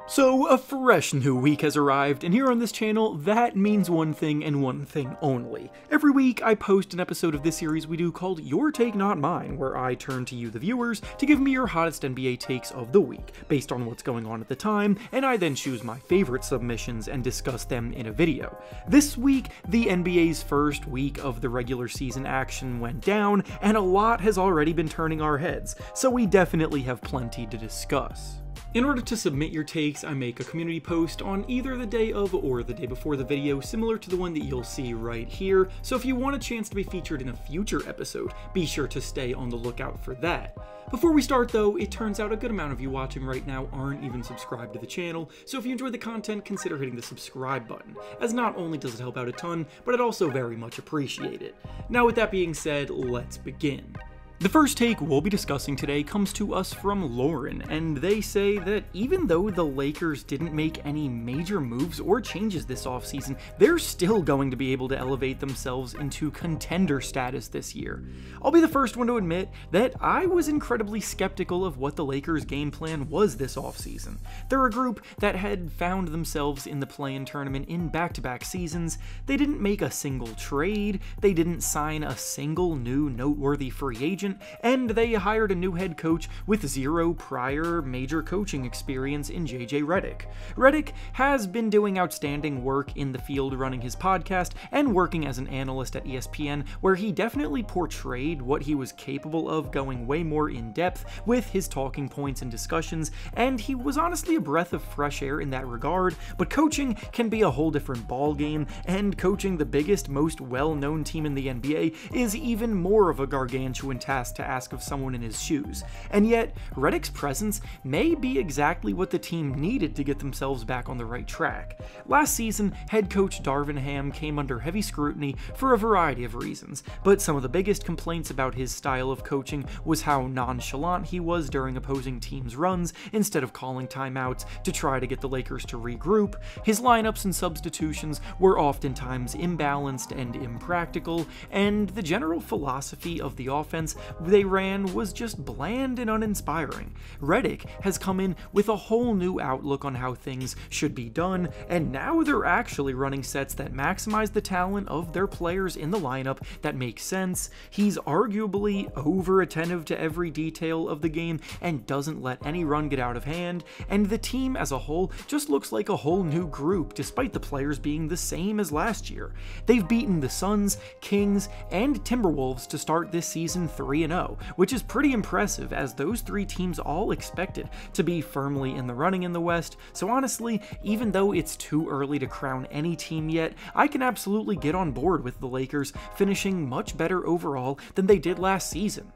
So, a fresh new week has arrived, and here on this channel, that means one thing and one thing only. Every week, I post an episode of this series we do called Your Take Not Mine, where I turn to you, the viewers, to give me your hottest NBA takes of the week, based on what's going on at the time, and I then choose my favorite submissions and discuss them in a video. This week, the NBA's first week of the regular season action went down, and a lot has already been turning our heads, so we definitely have plenty to discuss. In order to submit your takes, I make a community post on either the day of or the day before the video, similar to the one that you'll see right here, so if you want a chance to be featured in a future episode, be sure to stay on the lookout for that. Before we start though, it turns out a good amount of you watching right now aren't even subscribed to the channel, so if you enjoy the content, consider hitting the subscribe button, as not only does it help out a ton, but I'd also very much appreciate it. Now with that being said, let's begin. The first take we'll be discussing today comes to us from Lauren, and they say that even though the Lakers didn't make any major moves or changes this offseason, they're still going to be able to elevate themselves into contender status this year. I'll be the first one to admit that I was incredibly skeptical of what the Lakers' game plan was this offseason. They're a group that had found themselves in the play-in tournament in back-to-back seasons. They didn't make a single trade, they didn't sign a single new noteworthy free agent, and they hired a new head coach with zero prior major coaching experience in Redick. Redick has been doing outstanding work in the field running his podcast and working as an analyst at ESPN, where he definitely portrayed what he was capable of, going way more in depth with his talking points and discussions, and he was honestly a breath of fresh air in that regard. But coaching can be a whole different ballgame, and coaching the biggest, most well-known team in the NBA is even more of a gargantuan task to ask of someone in his shoes, and yet Redick's presence may be exactly what the team needed to get themselves back on the right track. Last season, head coach Darvin Ham came under heavy scrutiny for a variety of reasons, but some of the biggest complaints about his style of coaching was how nonchalant he was during opposing teams' runs instead of calling timeouts to try to get the Lakers to regroup. His lineups and substitutions were oftentimes imbalanced and impractical, and the general philosophy of the offense they ran was just bland and uninspiring. Redick has come in with a whole new outlook on how things should be done, and now they're actually running sets that maximize the talent of their players in the lineup that make sense. He's arguably over-attentive to every detail of the game and doesn't let any run get out of hand, and the team as a whole just looks like a whole new group despite the players being the same as last year. They've beaten the Suns, Kings, and Timberwolves to start this season 3-0, which is pretty impressive as those three teams all expected to be firmly in the running in the West. So honestly, even though it's too early to crown any team yet, I can absolutely get on board with the Lakers finishing much better overall than they did last season.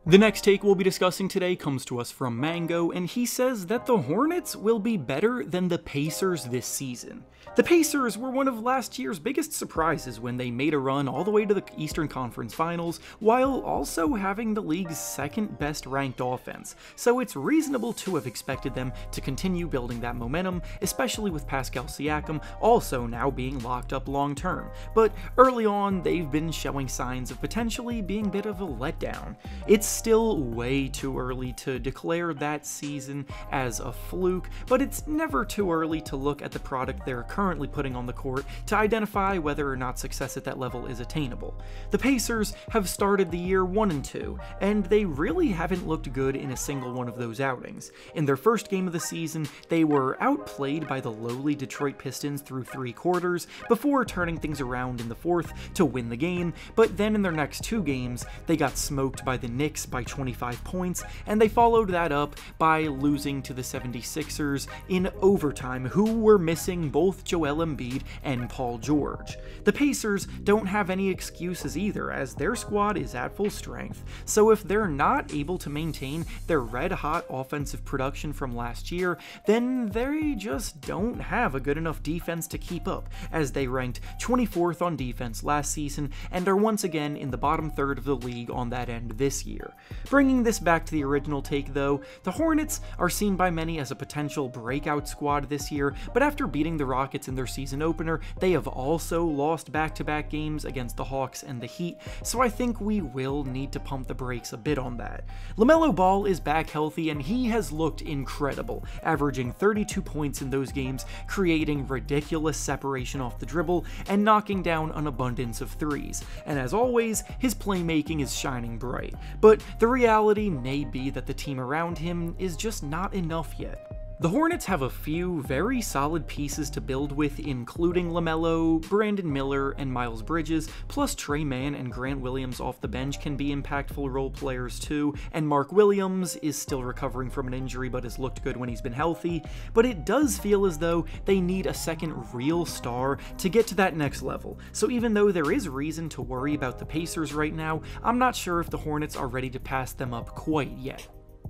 The next take we'll be discussing today comes to us from Mango, and he says that the Hornets will be better than the Pacers this season. The Pacers were one of last year's biggest surprises when they made a run all the way to the Eastern Conference Finals, while also having the league's second best ranked offense, so it's reasonable to have expected them to continue building that momentum, especially with Pascal Siakam also now being locked up long term. But early on, they've been showing signs of potentially being a bit of a letdown. It's still way too early to declare that season as a fluke, but it's never too early to look at the product they're currently putting on the court to identify whether or not success at that level is attainable. The Pacers have started the year 1-2, and they really haven't looked good in a single one of those outings. In their first game of the season, they were outplayed by the lowly Detroit Pistons through 3 quarters, before turning things around in the fourth to win the game, but then in their next 2 games, they got smoked by the Knicks by 25 points, and they followed that up by losing to the 76ers in overtime, who were missing both Joel Embiid and Paul George. The Pacers don't have any excuses either, as their squad is at full strength, so if they're not able to maintain their red-hot offensive production from last year, then they just don't have a good enough defense to keep up, as they ranked 24th on defense last season and are once again in the bottom third of the league on that end this year. year. Bringing this back to the original take though, the Hornets are seen by many as a potential breakout squad this year, but after beating the Rockets in their season opener, they have also lost back-to-back games against the Hawks and the Heat, so I think we will need to pump the brakes a bit on that. LaMelo Ball is back healthy and he has looked incredible, averaging 32 points in those games, creating ridiculous separation off the dribble, and knocking down an abundance of threes. And as always, his playmaking is shining bright. But the reality may be that the team around him is just not enough yet. The Hornets have a few very solid pieces to build with, including LaMelo, Brandon Miller, and Miles Bridges, plus Trey Mann and Grant Williams off the bench can be impactful role players too, and Mark Williams is still recovering from an injury but has looked good when he's been healthy, but it does feel as though they need a second real star to get to that next level. So even though there is reason to worry about the Pacers right now, I'm not sure if the Hornets are ready to pass them up quite yet.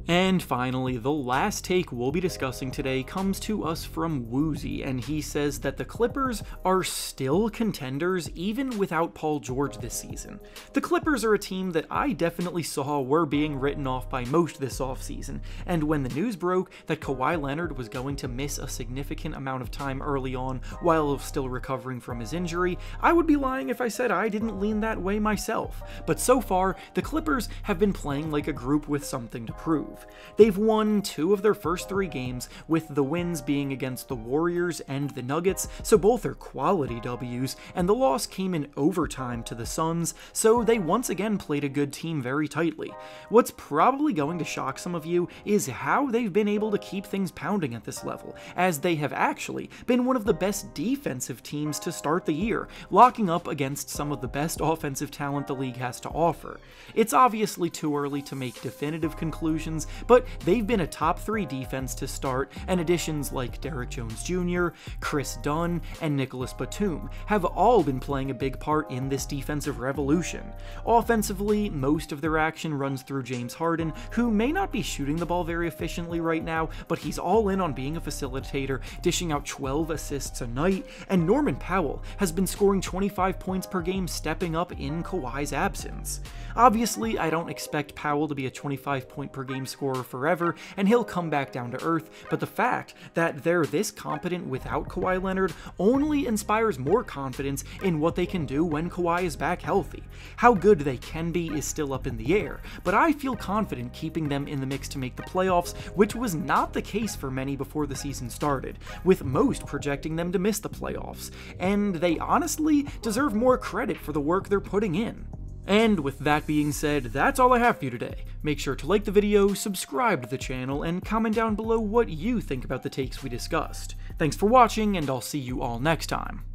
And finally, the last take we'll be discussing today comes to us from Woozy, and he says that the Clippers are still contenders even without Paul George this season. The Clippers are a team that I definitely saw were being written off by most this offseason, and when the news broke that Kawhi Leonard was going to miss a significant amount of time early on while still recovering from his injury, I would be lying if I said I didn't lean that way myself. But so far, the Clippers have been playing like a group with something to prove. They've won 2 of their first 3 games, with the wins being against the Warriors and the Nuggets, so both are quality W's, and the loss came in overtime to the Suns, so they once again played a good team very tightly. What's probably going to shock some of you is how they've been able to keep things pounding at this level, as they have actually been one of the best defensive teams to start the year, locking up against some of the best offensive talent the league has to offer. It's obviously too early to make definitive conclusions, but they've been a top 3 defense to start, and additions like Derrick Jones Jr., Chris Dunn, and Nicholas Batum have all been playing a big part in this defensive revolution. Offensively, most of their action runs through James Harden, who may not be shooting the ball very efficiently right now, but he's all in on being a facilitator, dishing out 12 assists a night, and Norman Powell has been scoring 25 points per game, stepping up in Kawhi's absence. Obviously, I don't expect Powell to be a 25-point per game scorer forever, and he'll come back down to earth, but the fact that they're this competent without Kawhi Leonard only inspires more confidence in what they can do when Kawhi is back healthy. How good they can be is still up in the air, but I feel confident keeping them in the mix to make the playoffs, which was not the case for many before the season started, with most projecting them to miss the playoffs, and they honestly deserve more credit for the work they're putting in. And with that being said, that's all I have for you today. Make sure to like the video, subscribe to the channel, and comment down below what you think about the takes we discussed. Thanks for watching, and I'll see you all next time.